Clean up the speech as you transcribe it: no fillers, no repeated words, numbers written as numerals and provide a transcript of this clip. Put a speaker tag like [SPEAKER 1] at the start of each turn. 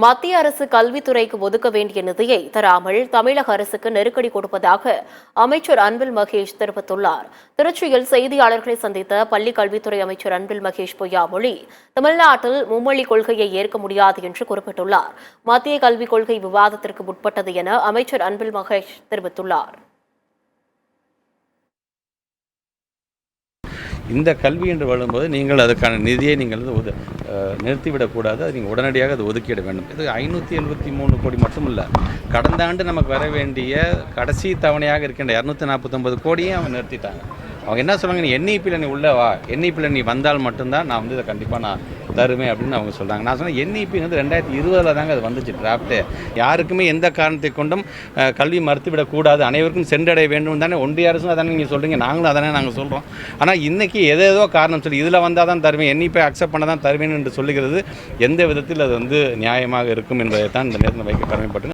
[SPEAKER 1] மத்திய அரசு கல்வித்துறைக்கு ஒதுக்க வேண்டிய நிதியை தராமல் தமிழக அரசுக்கு நெருக்கடி கொடுப்பதாக அமைச்சர் அன்பில் மகேஷ் தெரிவித்துள்ளார். திருச்சியில் செய்தியாளர்களை சந்தித்த பள்ளிக் கல்வித்துறை அமைச்சர் அன்பில் மகேஷ் பொய்யாமொழி தமிழ்நாட்டில் மும்மொழி கொள்கையை ஏற்க முடியாது என்று குறிப்பிட்டுள்ளார். மத்திய கல்விக் கொள்கை விவாதத்திற்கு உட்பட்டது என அமைச்சர் அன்பில் மகேஷ் தெரிவித்துள்ளார்.
[SPEAKER 2] இந்த கல்வி என்று வரும்போது நீங்கள் அதுக்கான நிதியை நீங்கள் நிறுத்திவிடக்கூடாது. அது நீங்கள் உடனடியாக அது ஒதுக்கிட வேண்டும். இது 573 கோடி மட்டும் இல்லை, கடந்த ஆண்டு நமக்கு வர வேண்டிய கடைசி தவணையாக இருக்கின்ற 249 கோடியும் அவங்க நிறுத்திட்டாங்க. அவங்க என்ன சொல்கிறாங்க, நீ என்இபியில் நீ உள்ள வா, என்இபியில் நீ வந்தால் மட்டும்தான் நான் இதை கண்டிப்பாக நான் தருவேன் அப்படின்னு அவங்க சொல்கிறாங்க. நான் சொன்னேன், என்இபி 2020 தாங்க அது வந்துச்சு டிராஃப்ட்டு. யாருக்குமே எந்த காரணத்தை கொண்டும் கல்வி மறுத்துவிடக்கூடாது, அனைவருக்கும் சென்றடைய வேண்டும் தானே ஒன்றிய அரசும் அதானே நீங்கள் சொல்கிறீங்க, நாங்களும் அதானே நாங்கள் சொல்கிறோம். ஆனால் இன்றைக்கி ஏதேதோ காரணம் சொல்லி இதில் வந்தால் தான் தருவேன், என்இபி அக்செப்ட் பண்ண தான் தருவேன் என்று சொல்லுகிறது எந்த விதத்தில் அது நியாயமாக இருக்கும் என்பதை தான் இந்த நேரத்தில் வைக்க கடமைப்பட்டு